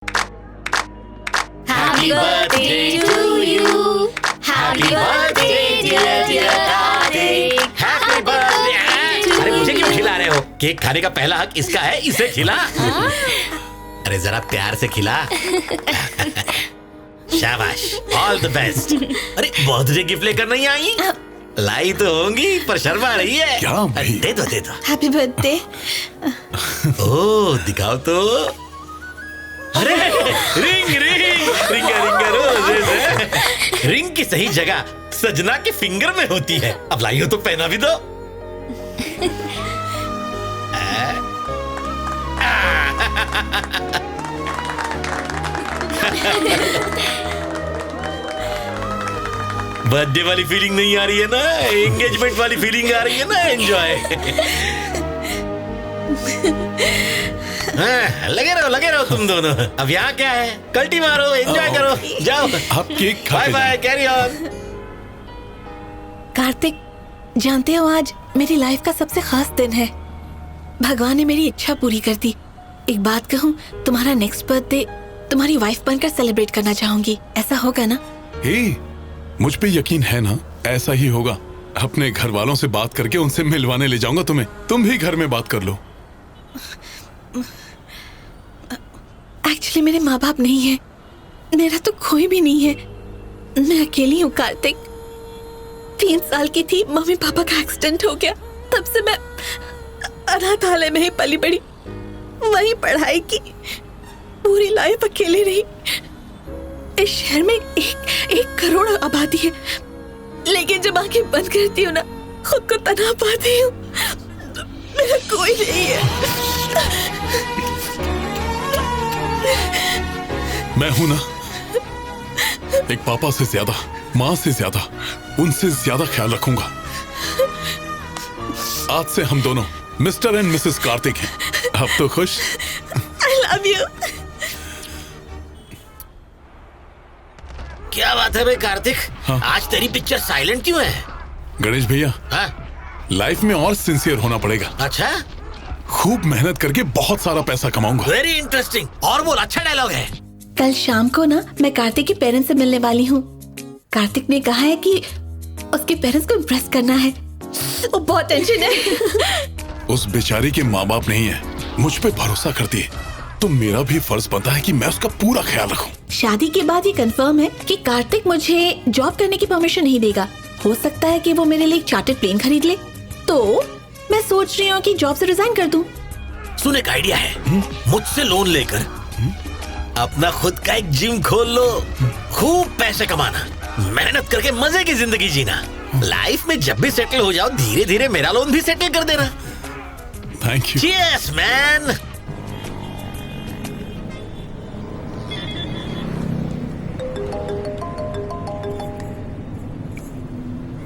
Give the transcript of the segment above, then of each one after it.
Happy birthday to you. Happy birthday dear Kartik. Happy birthday. अरे मुझे क्यों खिला रहे हो? केक खाने का पहला हक इसका है, इसे खिला। अरे जरा प्यार से खिला। शाबाश, ऑल द बेस्ट। अरे बर्थडे गिफ्ट लेकर नहीं आई? लाई तो होंगी पर शर्मा रही है। क्या भाई? दे दो। Happy birthday. ओह दिखाओ तो। अरे रिंग रोजेस है। रिंग की सही जगह सजना के फिंगर में होती है। अब लाई हो तो पहना भी दो। बर्थडे वाली फीलिंग नहीं आ रही है ना, एंगेजमेंट वाली फीलिंग आ रही है ना। एंजॉय। लगे रहो तुम दोनों। अब यहाँ क्या है, कल्टी मारो, एंजॉय करो, जाओ। आप cake bye bye, carry on. Kartik, जानते हो आज मेरी लाइफ का सबसे खास दिन है। भगवान ने मेरी इच्छा पूरी कर दी। एक बात कहूँ, तुम्हारा नेक्स्ट बर्थडे तुम्हारी वाइफ बनकर सेलिब्रेट करना चाहूंगी। ऐसा होगा ना? मुझ पे यकीन है ना, ऐसा ही होगा। अपने घर वालों से बात करके उनसे मिलवाने ले जाऊंगा तुम्हें। तुम भी घर में बात कर लो। एक्चुअली मेरे माँ बाप नहीं है, मेरा तो कोई भी नहीं है। मैं अकेली हूँ कार्तिक। 3 साल की थी, मम्मी पापा का एक्सीडेंट हो गया। तब से मैं अनाथालय में ही पली बड़ी, वहीं पढ़ाई की, पूरी लाइफ अकेले रही। इस शहर में एक करोड़ आबादी है, लेकिन जब आंखें बंद करती हूँ ना, खुद को तना पाती हूँ। मेरा कोई नहीं है। मैं हूं ना, एक पापा से ज्यादा, माँ से ज्यादा, उनसे ज्यादा ख्याल रखूंगा। आज से हम दोनों मिस्टर एंड मिसेस कार्तिक हैं। अब तो खुश? I love you. क्या बात है भाई कार्तिक? हाँ? आज तेरी पिक्चर साइलेंट क्यों है? गणेश भैया, हाँ? लाइफ में और सिंसियर होना पड़ेगा। अच्छा, खूब मेहनत करके बहुत सारा पैसा कमाऊंगा। Very interesting. और बोल, अच्छा डायलॉग है। कल शाम को ना मैं कार्तिक के पेरेंट्स से मिलने वाली हूँ। कार्तिक ने कहा है कि उसके पेरेंट्स को इम्प्रेस करना है। वो बहुत टेंशन है। उस बेचारी के माँ बाप नहीं है, मुझ पे भरोसा करती है, तो मेरा भी फर्ज बनता है कि मैं उसका पूरा ख्याल रखूं। शादी के बाद ये कंफर्म है कि कार्तिक मुझे जॉब करने की परमिशन नहीं देगा। हो सकता है कि वो मेरे लिए एक चार्टर्ड प्लेन खरीद ले। तो मैं सोच रही हूँ कि जॉब से रिजाइन कर दूं। सुन, एक आइडिया है। मुझसे लोन लेकर अपना खुद का एक जिम खोल लो। खूब पैसे कमाना, मेहनत करके मजे की जिंदगी जीना। लाइफ में जब भी सेटल हो जाओ, धीरे धीरे मेरा लोन भी सेटल कर देना। Thank you. Cheers man.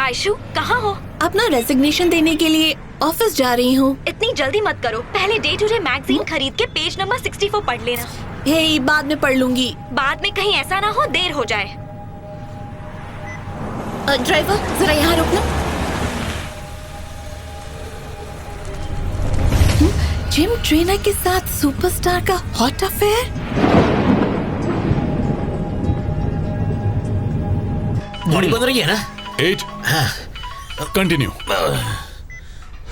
Aishu, कहाँ हो? अपना रेजिग्नेशन देने के लिए ऑफिस जा रही हूँ। इतनी जल्दी मत करो, पहले डे टू डे मैगजीन खरीद के पेज नंबर 64 पढ़ लेना। हे, बाद में पढ़ लूंगी। बाद में कहीं ऐसा ना हो देर हो जाए। ड्राइवर, जरा यहाँ रुकना। जिम ट्रेनर के साथ सुपरस्टार का हॉट अफेयर। बॉडी बन रही है ना? 8 हाँ। कंटिन्यू।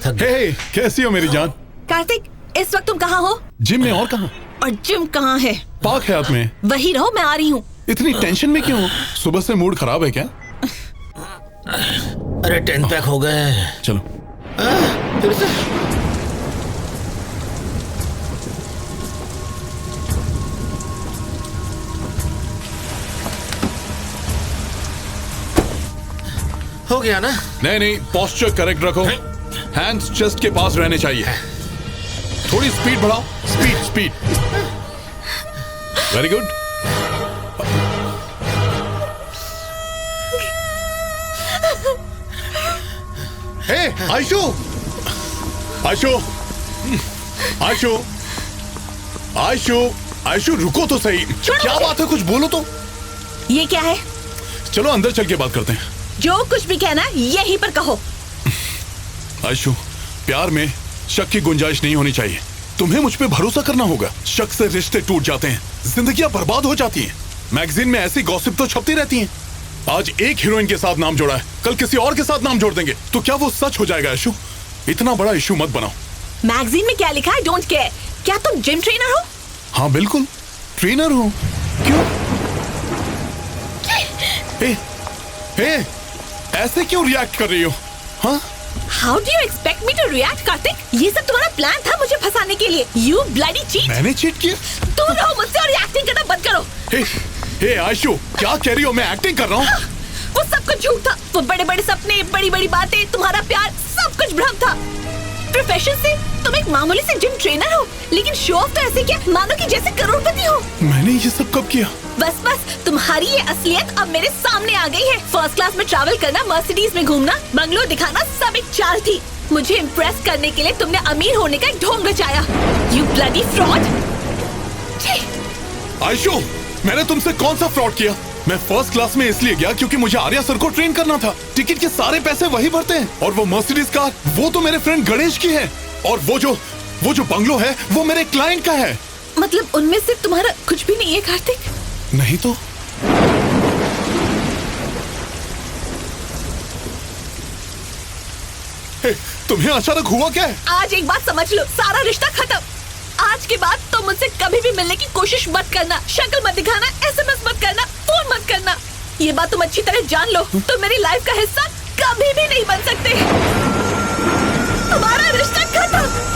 हे, कैसी हो मेरी जान? कार्तिक, इस वक्त तुम कहाँ हो? जिम में। और कहाँ? और जिम कहाँ है? पार्क है हाथ में। वही रहो, मैं आ रही हूँ। इतनी टेंशन में क्यों? सुबह से मूड खराब है क्या? अरे 10 पैक हो गए। चलो। फिर से? हो गया ना? नहीं, पोस्चर करेक्ट रखो। हैंड्स चेस्ट के पास रहने चाहिए। थोड़ी स्पीड बढ़ाओ। Speed. Very good. Hey, Ayshu, रुको तो सही। क्या बात है, कुछ बोलो तो। ये क्या है? चलो अंदर चल के बात करते हैं। जो कुछ भी कहना यहीं पर कहो। आयशु, प्यार में शक की गुंजाइश नहीं होनी चाहिए। तुम्हें मुझ पे भरोसा करना होगा। शक से रिश्ते टूट जाते हैं, जिंदगियां बर्बाद हो जाती हैं। मैगजीन में ऐसी गॉसिप तो छपती रहती हैं। आज एक हीरोइन के साथ नाम जोड़ा है, कल किसी और के साथ नाम जोड़ देंगे, तो क्या वो सच हो जाएगा? इशू इतना बड़ा इशू मत बनाओ। मैगजीन में क्या लिखा है? Don't care. क्या तुम जिम ट्रेनर हो? हाँ बिल्कुल, ट्रेनर हूँ। क्यों? ए, ऐसे क्यों रिएक्ट कर रही हो? हाँ? How do you expect me to react, Kartik? ये सब तुम्हारा प्लान था मुझे फंसाने के लिए। You bloody cheat! मैंने चीट किया? दूर रहो मुझसे और एक्टिंग करना बंद करो। हे आयशु, क्या कह रही हो? मैं एक्टिंग कर रहा हूँ? वो सब कुछ झूठ था। वो बड़े बड़े सपने, बड़ी बड़ी बातें, तुम्हारा प्यार, सब कुछ भ्रम था। प्रोफेशन से तुम एक मामूली से जिम ट्रेनर हो, लेकिन शो ऑफ तो ऐसे किया मानो कि जैसे करोड़पति हो। मैंने ये सब कब किया? बस तुम्हारी ये असलियत अब मेरे सामने आ गई है। फर्स्ट क्लास में ट्रैवल करना, मर्सिडीज में घूमना, बंगलो दिखाना, सब एक चाल थी। मुझे इम्प्रेस करने के लिए तुमने अमीर होने का एक ढोंग रचाया। You bloody fraud! आयशु, मैंने तुमसे कौन सा फ्रॉड किया? मैं फर्स्ट क्लास में इसलिए गया क्योंकि मुझे आर्या सर को ट्रेन करना था। टिकट के सारे पैसे वही भरते हैं। और वो मर्सिडीज कार, वो तो मेरे फ्रेंड गणेश की है। और वो जो बंगलो है, वो मेरे क्लाइंट का है। मतलब उनमें से तुम्हारा कुछ भी नहीं है, कार्तिक? नहीं तो? तुम्हें अचानक हुआ क्या है? आज एक बात समझ लो, सारा रिश्ता खत्म। आज के बाद तुम मुझसे कभी भी मिलने की कोशिश मत करना, शक्ल मत दिखाना, SMS मत करना, फोन मत करना। ये बात तुम अच्छी तरह जान लो। तुम मेरी लाइफ का हिस्सा कभी भी नहीं बन सकते। तुम्हारा रिश्ता खत्म।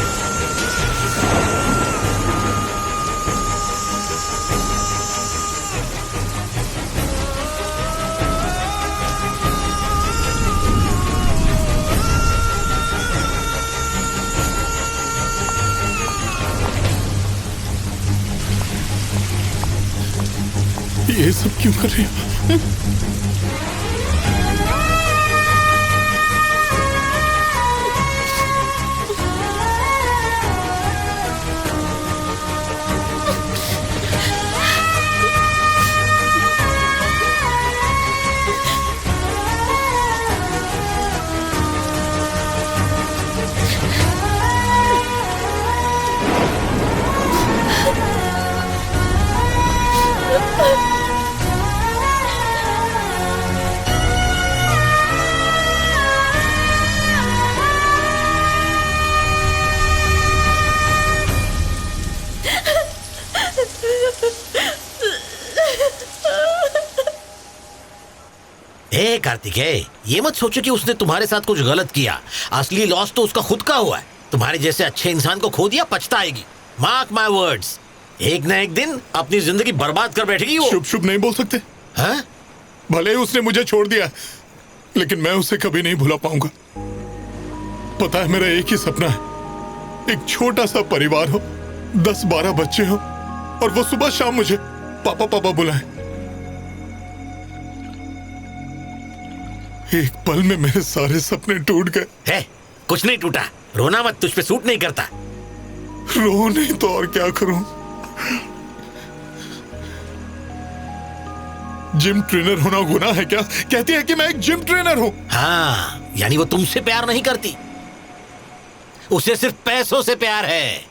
ये सब क्यों कर रही हो? कार्तिक है, ये मत सोचो कि उसने तुम्हारे साथ कुछ गलत किया। असली लॉस तो उसका खुद का हुआ है। तुम्हारे जैसे अच्छे इंसान को खो दिया, पछताएगी। मार्क माय वर्ड्स, एक ना एक दिन अपनी जिंदगी बर्बाद कर बैठेगी वो। शुभ नहीं बोल सकते? हाँ? भले ही उसने मुझे छोड़ दिया, लेकिन मैं उसे कभी नहीं भुला पाऊंगा। पता है, मेरा एक ही सपना है, एक छोटा सा परिवार हो, 10-12 बच्चे हो, और वो सुबह शाम मुझे पापा पापा बुलाएं। एक पल में मेरे सारे सपने टूट गए। है, कुछ नहीं टूटा, रोना मत, तुझ पे सूट नहीं करता। रो नहीं तो और क्या करूं? जिम ट्रेनर होना गुनाह है क्या? कहती है कि मैं एक जिम ट्रेनर हूं। हाँ, यानी वो तुमसे प्यार नहीं करती, उसे सिर्फ पैसों से प्यार है।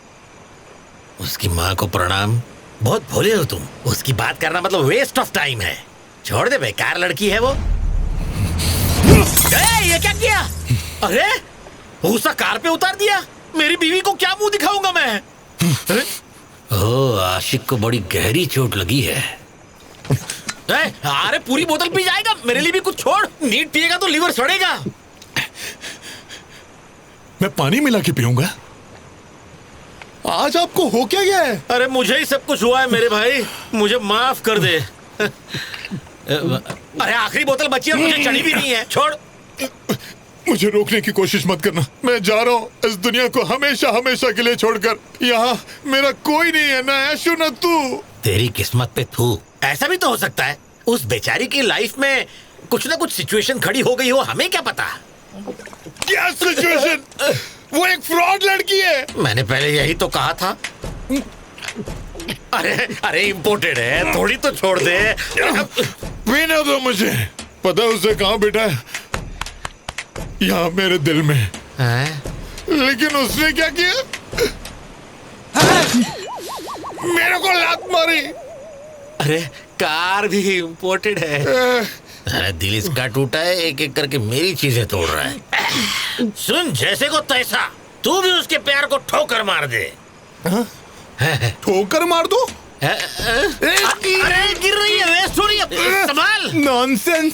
उसकी माँ को प्रणाम, बहुत भोले हो तुम। उसकी बात करना मतलब वेस्ट ऑफ टाइम है। छोड़ दे, बेकार लड़की है वो। ये क्या किया? अरे भूसा कार पे उतार दिया। मेरी बीवी को क्या मुंह दिखाऊंगा मैं? ओह, आशिक को बड़ी गहरी चोट लगी है। अरे पूरी बोतल पी जाएगा, मेरे लिए भी कुछ छोड़। नीट पिएगा तो लीवर सड़ेगा। मैं पानी मिला के पीऊंगा। आज आपको हो क्या गया है? अरे मुझे ही सब कुछ हुआ है मेरे भाई, मुझे माफ कर दे। अरे आखिरी बोतल बची है, मुझे चढ़ी भी नहीं है, छोड़। मुझे रोकने की कोशिश मत करना। मैं जा रहा हूँ इस दुनिया को हमेशा हमेशा के लिए छोड़कर। यहाँ मेरा कोई नहीं है, ना ऐशु ना तू। तेरी किस्मत पे थू। ऐसा भी तो हो सकता है उस बेचारी की लाइफ में कुछ ना कुछ सिचुएशन खड़ी हो गई हो, हमें क्या पता। क्या सिचुएशन? वो एक फ्रॉड लड़की है। मैंने पहले यही तो कहा था। अरे इम्पोर्टेड है, थोड़ी तो छोड़ दे। पीने दो मुझे। पता उसे कहाँ बैठा है? यहाँ मेरे दिल में। है? लेकिन उसने क्या किया? मेरे को लात मारी। अरे कार भी इम्पोर्टेड है। अरे दिल इसका टूटा है, एक एक करके मेरी चीजें तोड़ रहा है। सुन, जैसे को तैसा तू भी उसके प्यार को ठोकर मार दे। ठोकर मार दो? अरे गिर रही है, वेस्ट हो रही है, संभाल। नॉनसेंस।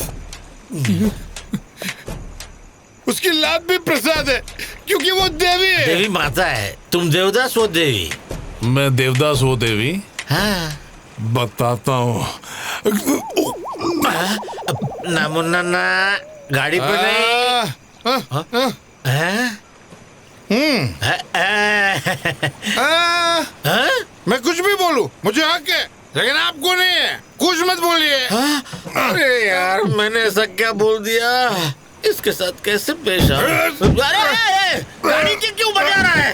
उसकी लात भी प्रसाद है क्योंकि वो देवी है। देवी माता है, तुम देवदास हो देवी। मैं देवदास हो देवी। हाँ बताता हूँ। ना मुन्ना ना, गाड़ी पे नहीं। मैं कुछ भी बोलूं, मुझे हक है, लेकिन आपको नहीं है। कुछ मत बोलिए। अरे यार, मैंने ऐसा क्या बोल दिया? इसके साथ कैसे पेश आऊं? अरे गाड़ी क्यों बजा रहा है?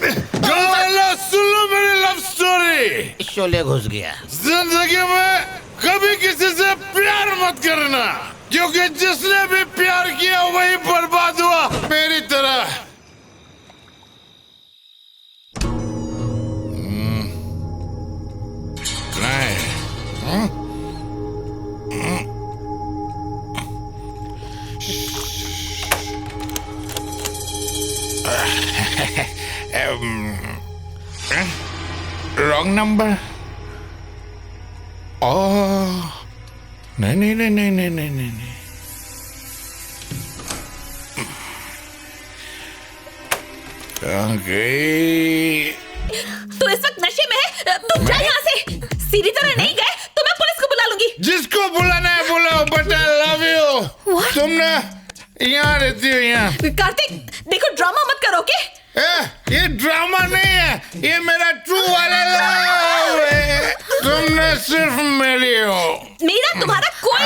सुन लो मेरी लव स्टोरी। शोले घुस गया। जिंदगी में कभी किसी से प्यार मत करना, क्योंकि जिसने भी प्यार किया वही बर्बाद हुआ, मेरी तरह। Wrong number. नहीं नहीं नहीं नहीं नहीं नहीं नहीं। गई। तू इस वक्त नशे में है, तुम जा यहाँ से। सीधी तरह नहीं गए तो मैं पुलिस को बुला लूंगी। जिसको बुलाना है बुलाओ, बट आई लव यू। तुम ना यहाँ रहती हो यहाँ। कार्तिक देखो, ड्रामा मत करो, ओके? ये ड्रामा नहीं है, ये मेरा ट्रू वाला लव है। तुम ना सिर्फ मेरी हो। मेरा तुम्हारा कोई